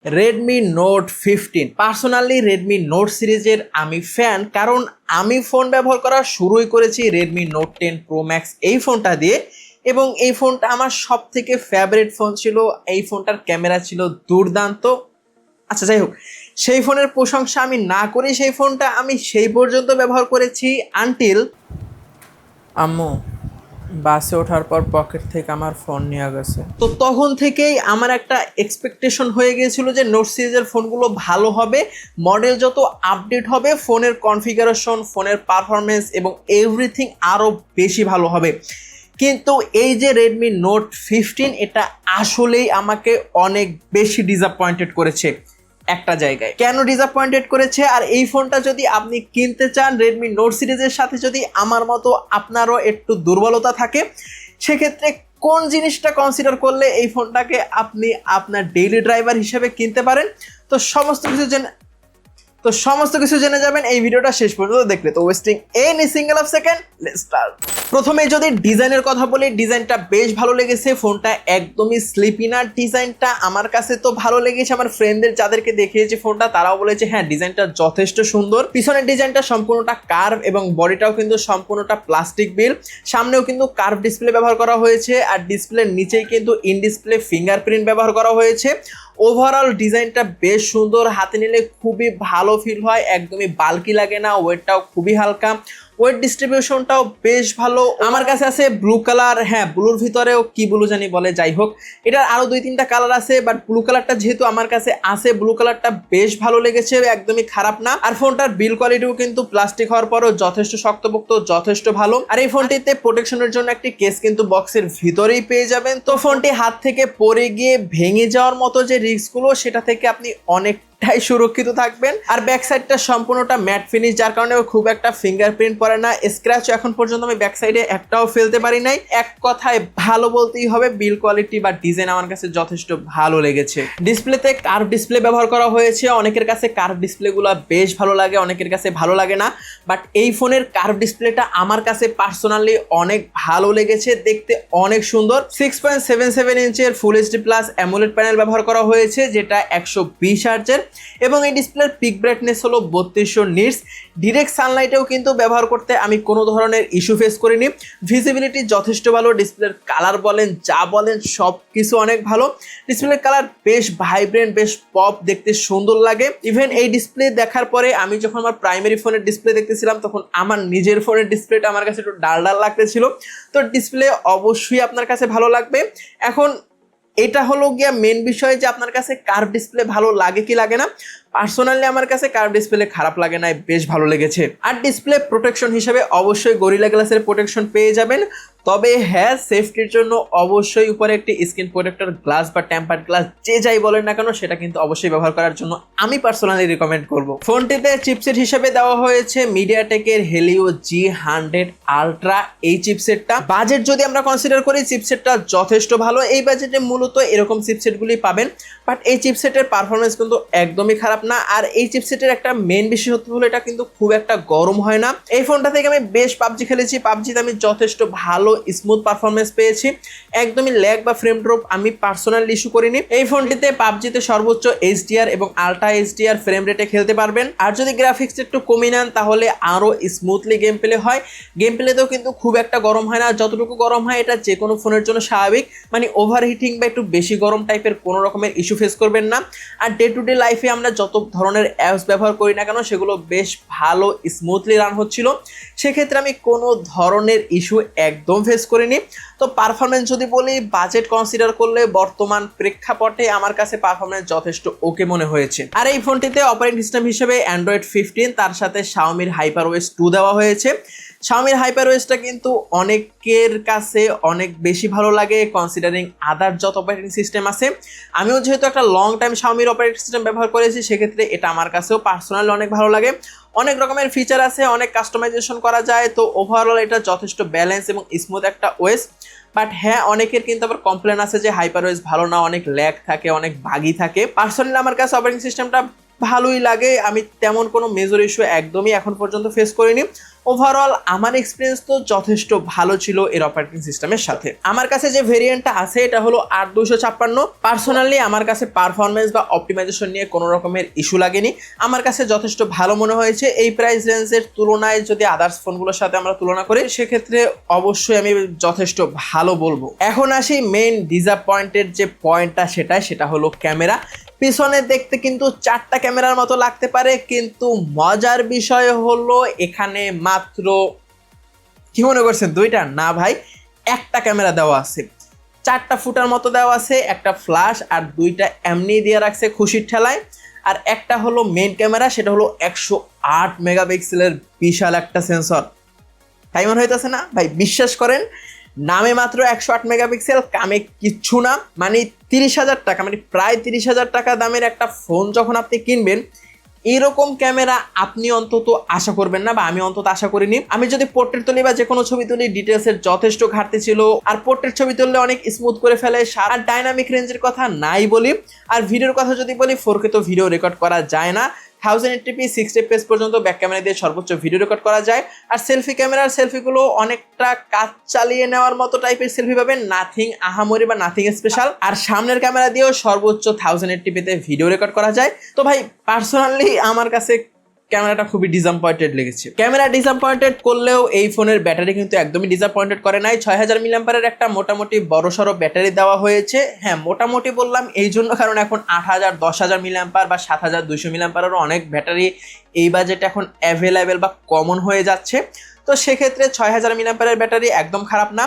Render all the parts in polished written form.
Redmi note 15 personally Redmi note সিরিজের আমি fan, কারণ আমি ফোন ব্যবহার করা শুরুই করেছি রেডমি নোট 10 প্রো ম্যাক্স এই ফোনটা দিয়ে। এবং এই ফোনটা আমার সব থেকে ফেভারিট ফোন ছিল। এই ফোনটার ক্যামেরা ছিল দুর্দান্ত। আচ্ছা, যাই হোক, সেই ফোনের প্রশংসা আমি না করে সেই ফোনটা আমি সেই পর্যন্ত ব্যবহার করেছি আনটিল আম্মু বাসে ওঠার পর পকেট থেকে আমার ফোন নিয়ে গেছে। তো তখন থেকেই আমার একটা এক্সপেকটেশন হয়ে গিয়েছিল যে নোট সিরিজের ফোনগুলো ভালো হবে, মডেল যত আপডেট হবে ফোনের কনফিগারেশন, ফোনের পারফরমেন্স এবং এভরিথিং আরও বেশি ভালো হবে। কিন্তু এই যে রেডমি নোট 15 এটা আসলেই আমাকে অনেক বেশি ডিসঅ্যাপয়েন্টেড করেছে একটা জায়গায়। কেন ডিসঅ্যাপয়েন্টেড করেছে? আর এই ফোনটা যদি আপনি কিনতে চান রেডমি নোট সিরিজের সাথে, যদি আমার মতো আপনারও একটু দুর্বলতা থাকে, সেক্ষেত্রে কোন জিনিসটা কনসিডার করলে এই ফোনটাকে আপনি আপনার ডেইলি ড্রাইভার হিসেবে কিনতে পারেন, তো সমস্ত কিছু জেনে যাবেন এই ভিডিওটা শেষ পর্যন্ত দেখলে। তো wasting any single of second, let's start. প্রথমে যদি ডিজাইনের কথা বলি, ডিজাইনটা বেশ ভালো লেগেছে। ফোনটা একদমই স্লিপি না, ডিজাইনটা আমার কাছে তো ভালো লেগেছে। আমার ফ্রেন্ডদের যাদেরকে দেখিয়েছি ফোনটা, তারাও বলেছে হ্যাঁ ডিজাইনটা যথেষ্ট সুন্দর। পিছনের ডিজাইনটা সম্পূর্ণটা কার্ভ এবং বডিটাও কিন্তু সম্পূর্ণটা প্লাস্টিক বিল। সামনেও কিন্তু কার্ভ ডিসপ্লে ব্যবহার করা হয়েছে, আর ডিসপ্লের নিচেই কিন্তু ইন ডিসপ্লে ফিঙ্গারপ্রিন্ট ব্যবহার করা হয়েছে। ওভারঅল ডিজাইনটা বেশ সুন্দর, হাতে নিলে খুবই ভালো ফিল হয়, একদমই বাল্কি লাগে না, ওয়েটটাও খুবই হালকা, ওয়েট ডিস্ট্রিবিউশনটাও বেশ ভালো। আমার কাছে আছে ব্লু কালার, হ্যাঁ ব্লুর ভিতরেও কি ব্লু জানি বলে, যাই হোক এটার আরও 2-3টা কালার আছে, বাট ব্লু কালারটা যেহেতু আমার কাছে আছে, ব্লু কালারটা বেশ ভালো লেগেছে, একদমই খারাপ না। আর ফোনটার বিল কোয়ালিটিও কিন্তু প্লাস্টিক হওয়ার পরও যথেষ্ট শক্তপোক্ত, যথেষ্ট ভালো। আর এই ফোনটিতে প্রোটেকশনের জন্য একটি কেস কিন্তু বক্সের ভিতরেই পেয়ে যাবেন। তো ফোনটি হাত থেকে পড়ে গিয়ে ভেঙে যাওয়ার মতো যে রিস্কগুলো, সেটা থেকে আপনি অনেকটাই সুরক্ষিত থাকবেন। আর ব্যাক সাইডটা সম্পূর্ণটা ম্যাট ফিনিশ, যার কারণে খুব একটা ফিঙ্গারপ্রিন্ট পড়ে না, স্ক্র্যাচ এখন পর্যন্ত আমি ব্যাক সাইডে একটাও ফেলতে পারি নাই। এক কথায় ভালো বলতেই হবে, বিল কোয়ালিটি বা ডিজাইন আমার কাছে যথেষ্ট ভালো লেগেছে। ডিসপ্লেতে কার্ভ ডিসপ্লে ব্যবহার করা হয়েছে। অনেকের কাছে কার্ভ ডিসপ্লেগুলো বেশ ভালো লাগে, অনেকের কাছে ভালো লাগে না, বাট এই ফোনের কার্ভ ডিসপ্লেটা আমার কাছে পার্সোনালি অনেক ভালো লেগেছে, দেখতে অনেক সুন্দর। 6.77 ইঞ্চের full HD plus AMOLED panel ব্যবহার করা হয়েছে, যেটা 120 হার্জের, এবং এই ডিসপ্লের পিক ব্রাইটনেস হলো 3200 নিটস। ডিরেক্ট সানলাইটেও কিন্তু ব্যবহার করতে আমি কোনো ধরনের ইস্যু ফেস করিনি। ভিজিবিলিটি যথেষ্ট ভালো, ডিসপ্লের কালার বলেন যা বলেন সব কিছু অনেক ভালো। ডিসপ্লের কালার বেশ ভাইব্রেন্ট, বেশ পপ, দেখতে সুন্দর লাগে। ইভেন এই ডিসপ্লে দেখার পরে আমি যখন আমার প্রাইমারি ফোনের ডিসপ্লে দেখতেছিলাম, তখন আমার নিজের ফোনের ডিসপ্লেটা আমার কাছে একটু ডাল ডাল লাগতেছিল। তো ডিসপ্লে অবশ্যই আপনার কাছে ভালো লাগবে। এখন এটা হলো গিয়া মেন বিষয় যে আপনার কাছে কার্ভ ডিসপ্লে ভালো লাগে কি লাগে না। পার্সোনালি আমার কাছে কার্ভ ডিসপ্লে খারাপ লাগে না, বেশ ভালো লেগেছে। আর ডিসপ্লে প্রোটেকশন হিসেবে অবশ্যই গরিলা গ্লাসের প্রোটেকশন পেয়ে যাবেন, তবে হ্যাঁ সেফটির জন্য অবশ্যই উপরে একটি স্ক্রিন প্রোটেক্টর গ্লাস বা টেম্পার্ড গ্লাস যে যাই বলেন না কেন, সেটা কিন্তু অবশ্যই ব্যবহার করার জন্য আমি পার্সোনালি রিকমেন্ড করব। ফোনটিতে চিপসেট হিসেবে দেওয়া হয়েছে মিডিয়াটেকের হেলিও G100 আলট্রা। এই চিপসেটটা বাজেট যদি আমরা কনসিডার করি, চিপসেটটা যথেষ্ট ভালো। এই বাজেটে মূলত এরকম চিপসেটগুলি পাবেন, বাট এই চিপসেটের পারফরমেন্স কিন্তু একদমই খারাপ না। আর এই চিপসেটের একটা মেন বিশেষত্ব হলো এটা কিন্তু খুব একটা গরম হয় না। এই ফোনটা থেকে আমি বেশ পাবজি খেলেছি, পাবজিতে আমি যথেষ্ট ভালো স্মুথ পারফরমেন্স পেয়েছি, একদমই ল্যাগ বা ফ্রেম ড্রপ আমি পার্সোনালি ইস্যু করিনি। এই ফোনটিতে পাবজিতে সর্বোচ্চ HDR এবং আলট্রা HDR ফ্রেম রেটে খেলতে পারবেন। আর যদি গ্রাফিক্স একটু কমিয়ে নেন তাহলে আরো স্মুথলি গেম প্লে হয়। গেম প্লেতেও কিন্তু খুব একটা গরম হয় না, যতটুকু গরম হয় এটা যে কোনো ফোনের জন্য স্বাভাবিক, মানে ওভারহিটিং বা একটু বেশি গরম টাইপের কোনো রকমের ইস্যু ফেস করবেন না। আর ডে টু ডে লাইফে আমরা যত ধরনের অ্যাপস ব্যবহার করি না কেন, সেগুলো বেশ ভালো স্মুথলি রান হচ্ছিল, সেক্ষেত্রে আমি কোনো ধরনের ইস্যু একদম ফেস করিনি। তো পারফরমেন্স যদি বলি, বাজেট কনসিডার করলে বর্তমান প্রেক্ষাপটে আমার কাছে পারফরমেন্স যথেষ্ট ওকে মনে হয়েছে। আর এই ফোনটিতে অপারেটিং সিস্টেম হিসেবে অ্যান্ড্রয়েড 15, তার সাথে শাওমির HyperOS 2 দেওয়া হয়েছে। শাওমির HyperOSটা কিন্তু অনেকের কাছে অনেক বেশি ভালো লাগে কনসিডারিং আদার যত অপারেটিং সিস্টেম আছে। আমিও যেহেতু একটা লং টাইম শাওমির অপারেটিং সিস্টেম ব্যবহার করেছি, সেক্ষেত্রে এটা আমার কাছেও পার্সোনালি অনেক ভালো লাগে। অনেক রকমের ফিচার আছে, অনেক কাস্টমাইজেশন করা যায়, তো ওভারঅল এটা যথেষ্ট ব্যালেন্স এবং স্মুথ একটা ওএস। বাট হ্যাঁ, অনেকের কিন্তু আবার কমপ্লেন আছে যে HyperOS ভালো না, অনেক ল্যাগ থাকে, অনেক বাগি থাকে। পার্সোনালি আমার কাছে অপারেটিং সিস্টেমটা ভালোই লাগে, আমি তেমন কোনো মেজর ইস্যু একদমই এখন পর্যন্ত ফেস করিনি। ওভারঅল আমার এক্সপিরিয়েন্স তো যথেষ্ট ভালো ছিল এর অপারেটিং সিস্টেমের সাথে। আমার কাছে যে ভেরিয়েন্টটা আছে এটা হলো 8256। পার্সোনালি আমার কাছে পারফরমেন্স বা অপটিমাইজেশন নিয়ে কোনো রকমের ইস্যু লাগেনি, আমার কাছে যথেষ্ট ভালো মনে হয়েছে। এই প্রাইস রেঞ্জের তুলনায় যদি আদার্স ফোনগুলোর সাথে আমরা তুলনা করি সেক্ষেত্রে অবশ্যই আমি যথেষ্ট ভালো বলবো। এখন আসি মেইন ডিসঅ্যাপয়েন্টেড যে পয়েন্টটা, সেটা হলো ক্যামেরা। পিছনে দেখতে কিন্তু 4টা ক্যামেরার মতো লাগতে পারে, কিন্তু মজার বিষয় হলো এখানে মাত্র কি মনে করছেন 2টা? না ভাই, একটা ক্যামেরা দেওয়া আছে, 4টা ফুটার মতো দেওয়া আছে, একটা ফ্ল্যাশ আর 2টা এমনি দিয়ে রাখছে খুশির ঠেলায়। আর একটা হলো মেইন ক্যামেরা, সেটা হলো 108 মেগাপিক্সেলের বিশাল একটা সেন্সর। তাই মনে হইতেছে না ভাই? বিশ্বাস করেন, নামে মাত্র 108 মেগাপিক্সেল, কামে কিচ্ছু না। মানে 30,000 টাকা, মানে প্রায় 30,000 টাকা দামের একটা ফোন যখন আপনি কিনবেন, এরকম ক্যামেরা আপনি অন্তত আশা করবেন না, বা আমি অন্তত আশা করিনি। আমি যদি পোর্ট্রেট তুলি বা যে কোনো ছবি তুলি, ডিটেলসের যথেষ্ট ঘাটতি ছিল। আর পোর্ট্রেট ছবি তুললে অনেক স্মুথ করে ফেলে, সারা ডাইনামিক রেঞ্জের কথা নাই বলি। আর ভিডিওর কথা যদি বলি, 4K তো ভিডিও রেকর্ড করা যায় না, 1080p 60 fps পর্যন্ত ব্যাক ক্যামেরা দিয়ে সর্বোচ্চ ভিডিও রেকর্ড করা যায়। আর সেলফি ক্যামেরার সেলফিগুলো অনেকটা কাজ চালিয়ে নেওয়ার মতো টাইপের সেলফি পাবেন, নাথিং আহামরি বা নাথিং স্পেশাল। আর সামনের ক্যামেরা দিয়েও সর্বোচ্চ 1080p তে ভিডিও রেকর্ড করা যায়। তো ভাই পার্সোনালি আমার কাছে ক্যামেরাটা খুবই ডিসঅ্যাপয়েন্টেড লেগেছে। ক্যামেরা ডিসঅ্যাপয়েন্টেড করলেও এই ফোনের ব্যাটারি কিন্তু একদমই ডিসঅ্যাপয়েন্টেড করে নাই। 6000 মিলিঅ্যাম্পিয়ারের একটা মোটামুটি বড়সড় ব্যাটারি দেওয়া হয়েছে। হ্যাঁ, মোটামুটি বললাম এই জন্য কারণ এখন 8000, 10000 মিলিঅ্যাম্পিয়ার বা 7200 মিলিঅ্যাম্পিয়ারেরও অনেক ব্যাটারি এই বাজেটে এখন অ্যাভেলেবেল বা কমন হয়ে যাচ্ছে। তো সেক্ষেত্রে 6000 মিলিঅ্যাম্পিয়ারের ব্যাটারি একদম খারাপ না।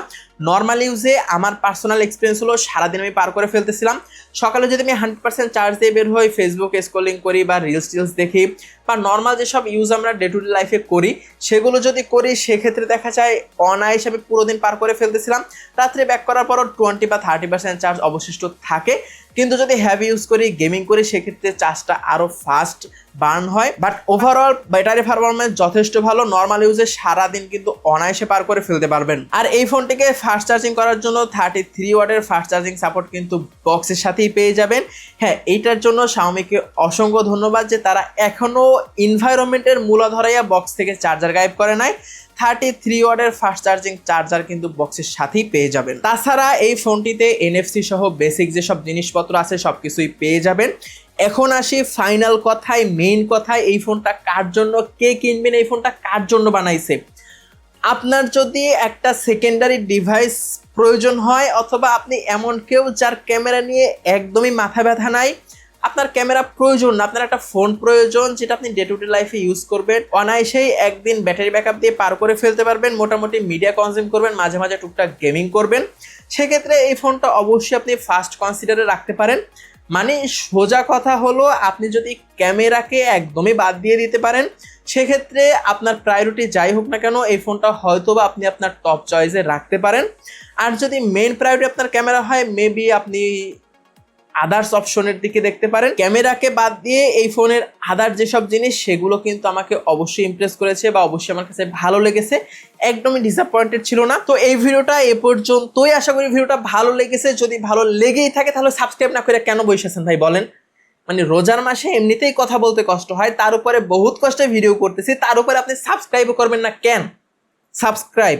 নর্মাল ইউজে আমার পার্সোনাল এক্সপিরিয়েন্স হলো সারাদিন আমি পার করে ফেলতেছিলাম। সকালে যদি আমি 100% চার্জ দিয়ে বের হই, ফেসবুক স্ক্রলিং করি বা রিলস টিলস দেখি, বা নর্মাল যেসব ইউজ আমরা ডে টু ডে লাইফে করি সেগুলো যদি করি, সেক্ষেত্রে দেখা যায় অনায়াসে আমি পুরো দিন পার করে ফেলতেছিলাম। রাত্রে ব্যাক করার পরও 20 বা 30% চার্জ অবশিষ্ট থাকে। কিন্তু যদি হ্যাভি ইউজ করি, গেমিং করি, সেক্ষেত্রে চার্জটা আরও ফাস্ট বার্ন হয়। বাট ওভারঅল ব্যাটারি পারফরমেন্স যথেষ্ট ভালো। নর্মাল ইউজে সারাদিন কিন্তু অনায়াসে পার করে ফেলতে পারবেন। আর এই ফোনটিকে ফাস্ট চার্জিং করার জন্য 33 ওয়াটের ফাস্ট চার্জিং সাপোর্ট কিন্তু বক্সের সাথেই পেয়ে যাবেন। হ্যাঁ, এইটার জন্য শাওমিকে অসংখ্য ধন্যবাদ যে তারা এখনও এনভায়রনমেন্টের মূলাধারাইয়া বক্স থেকে চার্জার গায়েব করে নাই। 33 ওয়াটের ফাস্ট চার্জিং চার্জার কিন্তু বক্সের সাথেই পেয়ে যাবেন। তাছাড়া এই ফোনটিতে NFC সহ বেসিক যেসব জিনিসপত্র আছে সব কিছুই পেয়ে যাবেন। এখন আসি ফাইনাল কথায়, মেইন কথায়, এই ফোনটা কার জন্য, কে কিনবেন, এই ফোনটা কার জন্য বানাইছে। আপনার যদি একটা সেকেন্ডারি ডিভাইস প্রয়োজন হয়, অথবা আপনি এমন কেউ যার ক্যামেরা নিয়ে একদমই মাথা ব্যথা নাই, আপনার ক্যামেরা প্রয়োজন না, আপনার একটা ফোন প্রয়োজন যেটা আপনি ডে টু ডে লাইফে ইউজ করবেন, অনায়াসেই একদিন ব্যাটারি ব্যাকআপ দিয়ে পার করে ফেলতে পারবেন, মোটামুটি মিডিয়া কনজিউম করবেন, মাঝে মাঝে টুকটাক গেমিং করবেন, সেক্ষেত্রে এই ফোনটা অবশ্যই আপনি ফার্স্ট কনসিডারে রাখতে পারেন। মানে সোজা কথা হলো, আপনি যদি ক্যামেরাকে একদমই বাদ দিয়ে দিতে পারেন, সেক্ষেত্রে আপনার প্রায়োরিটি যাই হোক না কেন, এই ফোনটা হয়তো বা আপনি আপনার টপ চয়েসে রাখতে পারেন। আর যদি মেইন প্রায়োরিটি আপনার ক্যামেরা হয়, মেবি আপনি আদার্স অপশনের দিকে দেখতে পারেন। ক্যামেরাকে বাদ দিয়ে এই ফোনের আদার যেসব জিনিস সেগুলো কিন্তু আমাকে অবশ্যই ইমপ্রেস করেছে বা অবশ্যই আমার কাছে ভালো লেগেছে, একদমই ডিসঅ্যাপয়েন্টেড ছিল না। তো এই ভিডিওটা এ পর্যন্তই, আশা করি ভিডিওটা ভালো লেগেছে। যদি ভালো লেগেই থাকে তাহলে সাবস্ক্রাইব না করে কেন বসেছেন ভাই বলেন? মানে রোজার মাসে এমনিতেই কথা বলতে কষ্ট হয়, তার উপরে বহুত কষ্টে ভিডিও করতেছি, তার উপরে আপনি সাবস্ক্রাইবও করবেন না কেন? সাবস্ক্রাইব